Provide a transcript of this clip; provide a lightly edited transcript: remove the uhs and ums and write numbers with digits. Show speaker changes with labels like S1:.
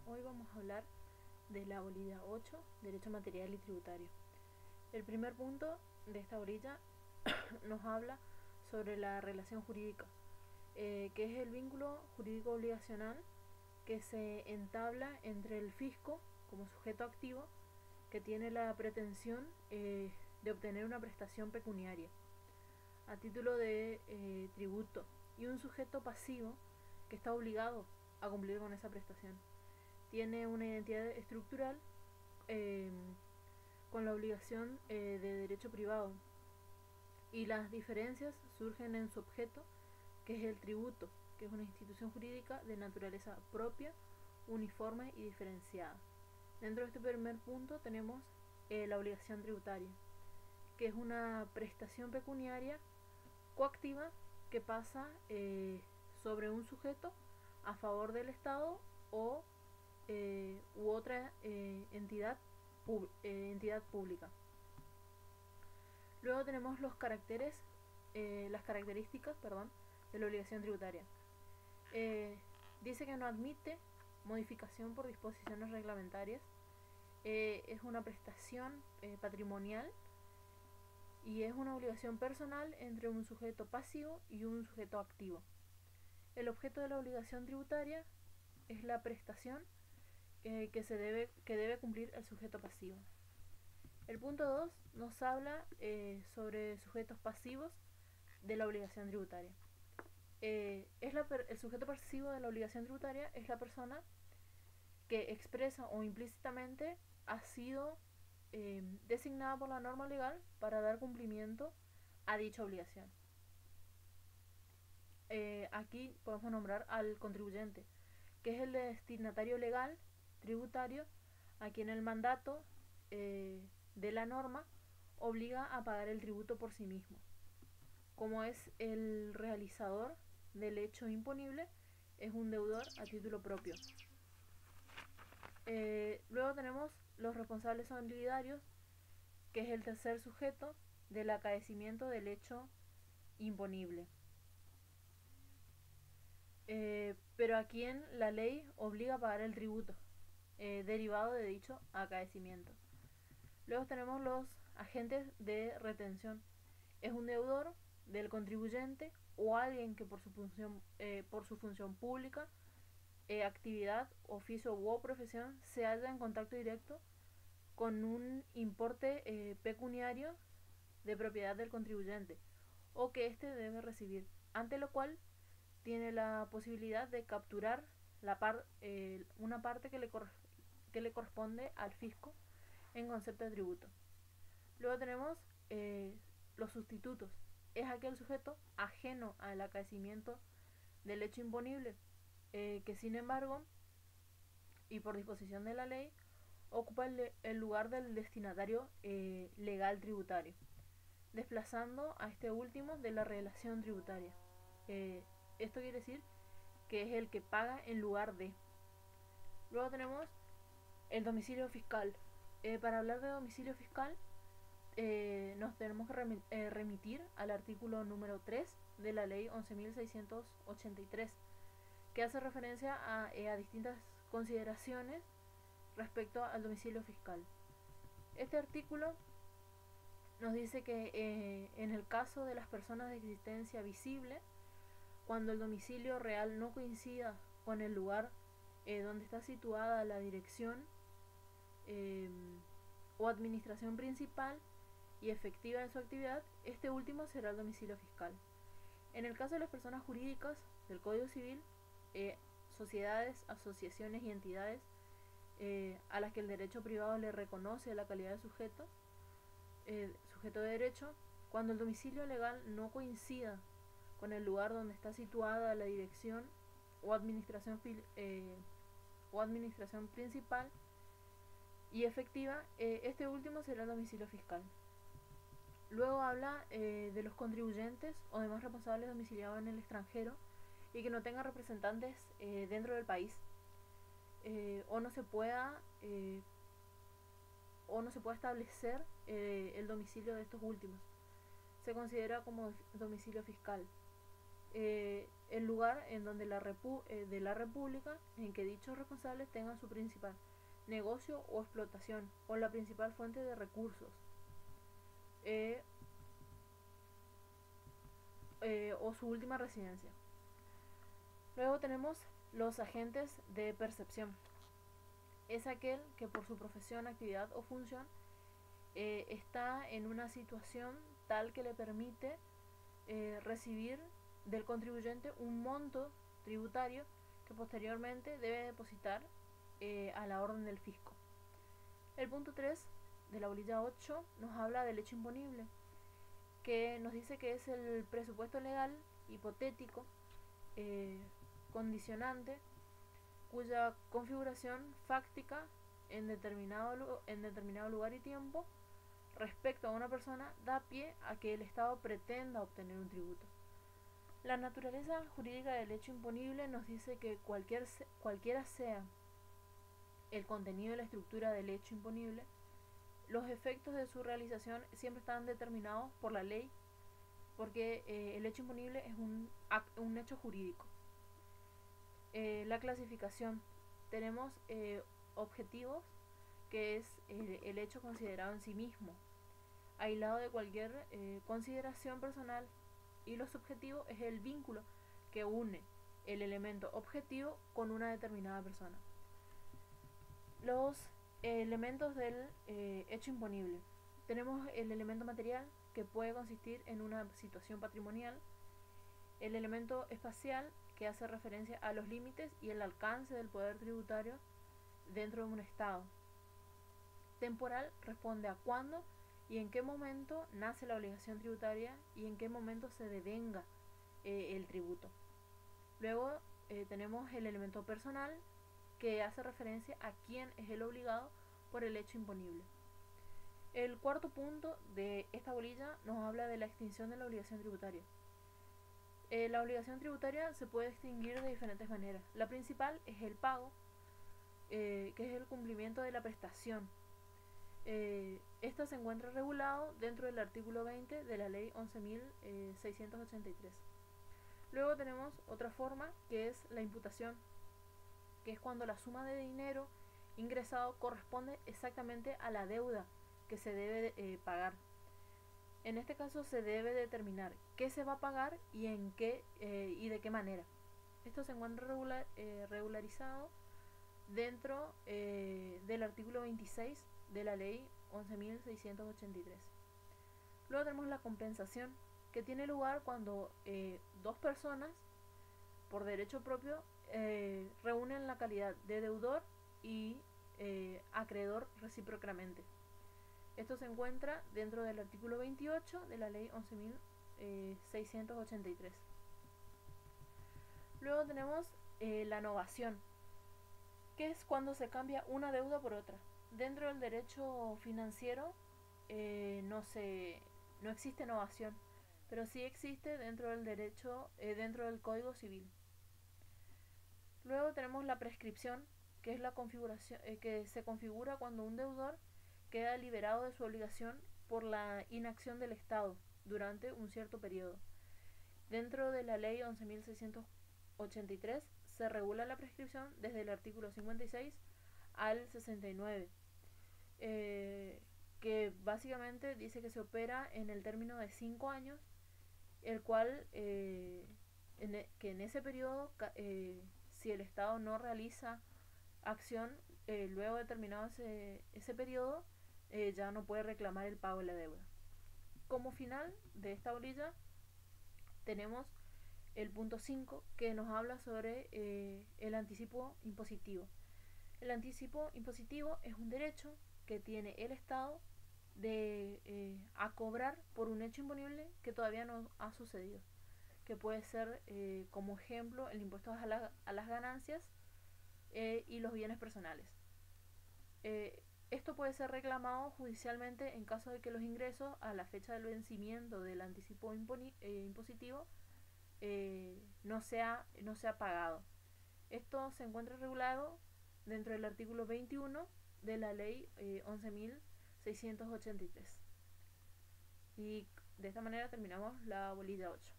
S1: Hoy vamos a hablar de la bolilla 8, Derecho Material y Tributario. El primer punto de esta bolilla nos habla sobre la relación jurídica, que es el vínculo jurídico obligacional que se entabla entre el fisco como sujeto activo que tiene la pretensión de obtener una prestación pecuniaria a título de tributo y un sujeto pasivo que está obligado a cumplir con esa prestación. Tiene una identidad estructural eh, con la obligación de derecho privado y las diferencias surgen en su objeto, que es el tributo, que es una institución jurídica de naturaleza propia, uniforme y diferenciada. Dentro de este primer punto tenemos la obligación tributaria, que es una prestación pecuniaria coactiva que pasa sobre un sujeto a favor del Estado o u otra entidad pública. Luego tenemos las características de la obligación tributaria. Dice que no admite modificación por disposiciones reglamentarias. Es una prestación patrimonial y es una obligación personal entre un sujeto pasivo y un sujeto activo. El objeto de la obligación tributaria es la prestación que debe cumplir el sujeto pasivo. El punto 2 nos habla sobre sujetos pasivos de la obligación tributaria. El sujeto pasivo de la obligación tributaria es la persona que expresa o implícitamente ha sido designada por la norma legal para dar cumplimiento a dicha obligación. Aquí podemos nombrar al contribuyente, que es el destinatario legal tributario a quien el mandato de la norma obliga a pagar el tributo por sí mismo. Como es el realizador del hecho imponible, es un deudor a título propio. Luego tenemos los responsables solidarios, que es el tercer sujeto del acaecimiento del hecho imponible. Pero a quien la ley obliga a pagar el tributo derivado de dicho acaecimiento. Luego tenemos los agentes de retención. Es un deudor del contribuyente o alguien que por su función pública, actividad, oficio u profesión se halla en contacto directo con un importe pecuniario de propiedad del contribuyente o que éste debe recibir, ante lo cual tiene la posibilidad de capturar una parte que le corresponde al fisco en concepto de tributo. Luego tenemos los sustitutos. Es aquel sujeto ajeno al acaecimiento del hecho imponible, que sin embargo, y por disposición de la ley, ocupa el lugar del destinatario legal tributario, desplazando a este último de la relación tributaria. Esto quiere decir que es el que paga en lugar de. Luego tenemos el domicilio fiscal. Para hablar de domicilio fiscal, nos tenemos que remitir al artículo número 3 de la ley 11.683, que hace referencia a distintas consideraciones respecto al domicilio fiscal. Este artículo nos dice que en el caso de las personas de existencia visible, cuando el domicilio real no coincida con el lugar donde está situada la dirección o administración principal y efectiva de su actividad, este último será el domicilio fiscal. En el caso de las personas jurídicas del Código Civil, sociedades, asociaciones y entidades a las que el derecho privado le reconoce la calidad de sujeto de derecho, cuando el domicilio legal no coincida con el lugar donde está situada la dirección o administración principal y efectiva, este último será el domicilio fiscal. Luego habla de los contribuyentes o demás responsables domiciliados en el extranjero y que no tengan representantes dentro del país, o no se pueda establecer el domicilio de estos últimos. Se considera como domicilio fiscal. el lugar en donde de la República en que dichos responsables tengan su principal negocio o explotación o la principal fuente de recursos o su última residencia. Luego tenemos los agentes de percepción. Es aquel que por su profesión, actividad o función está en una situación tal que le permite recibir del contribuyente un monto tributario que posteriormente debe depositar a la orden del fisco. El punto 3 de la bolilla 8 nos habla del hecho imponible, que nos dice que es el presupuesto legal hipotético condicionante cuya configuración fáctica en determinado lugar y tiempo respecto a una persona da pie a que el Estado pretenda obtener un tributo. La naturaleza jurídica del hecho imponible nos dice que cualquiera sea el contenido y la estructura del hecho imponible, los efectos de su realización siempre están determinados por la ley, porque el hecho imponible es un hecho jurídico. La clasificación. Tenemos objetivos, que es el hecho considerado en sí mismo, aislado de cualquier consideración personal, y lo subjetivo es el vínculo que une el elemento objetivo con una determinada persona. Los elementos del hecho imponible. Tenemos el elemento material, que puede consistir en una situación patrimonial, el elemento espacial, que hace referencia a los límites y el alcance del poder tributario dentro de un Estado. Temporal responde a cuándo y en qué momento nace la obligación tributaria y en qué momento se devenga el tributo. Luego tenemos el elemento personal, que hace referencia a quién es el obligado por el hecho imponible. El cuarto punto de esta bolilla nos habla de la extinción de la obligación tributaria. La obligación tributaria se puede extinguir de diferentes maneras. La principal es el pago, que es el cumplimiento de la prestación. Esta se encuentra regulado dentro del artículo 20 de la ley 11.683. Luego tenemos otra forma, que es la imputación, que es cuando la suma de dinero ingresado corresponde exactamente a la deuda que se debe pagar. En este caso se debe determinar qué se va a pagar y en qué y de qué manera. Esto se encuentra regularizado dentro del artículo 26 de la ley 11.683. Luego tenemos la compensación, que tiene lugar cuando dos personas, por derecho propio, reúnen la calidad de deudor y acreedor recíprocamente. Esto se encuentra dentro del artículo 28 de la ley 11.683. Luego tenemos la novación, que es cuando se cambia una deuda por otra. Dentro del derecho financiero no existe novación, pero sí existe dentro del derecho, dentro del Código Civil. Luego tenemos la prescripción, que es la configuración que se configura cuando un deudor queda liberado de su obligación por la inacción del Estado durante un cierto periodo. Dentro de la ley 11.683 se regula la prescripción desde el artículo 56 al 69, que básicamente dice que se opera en el término de 5 años, el cual que en ese periodo si el Estado no realiza acción luego de terminado ese periodo, ya no puede reclamar el pago de la deuda. Como final de esta bolilla tenemos el punto 5, que nos habla sobre el anticipo impositivo. El anticipo impositivo es un derecho que tiene el Estado a cobrar por un hecho imponible que todavía no ha sucedido, que puede ser como ejemplo el impuesto a las ganancias y los bienes personales. Esto puede ser reclamado judicialmente en caso de que los ingresos a la fecha del vencimiento del anticipo impositivo no sea pagado. Esto se encuentra regulado dentro del artículo 21 de la ley 11.683. Y de esta manera terminamos la bolilla 8.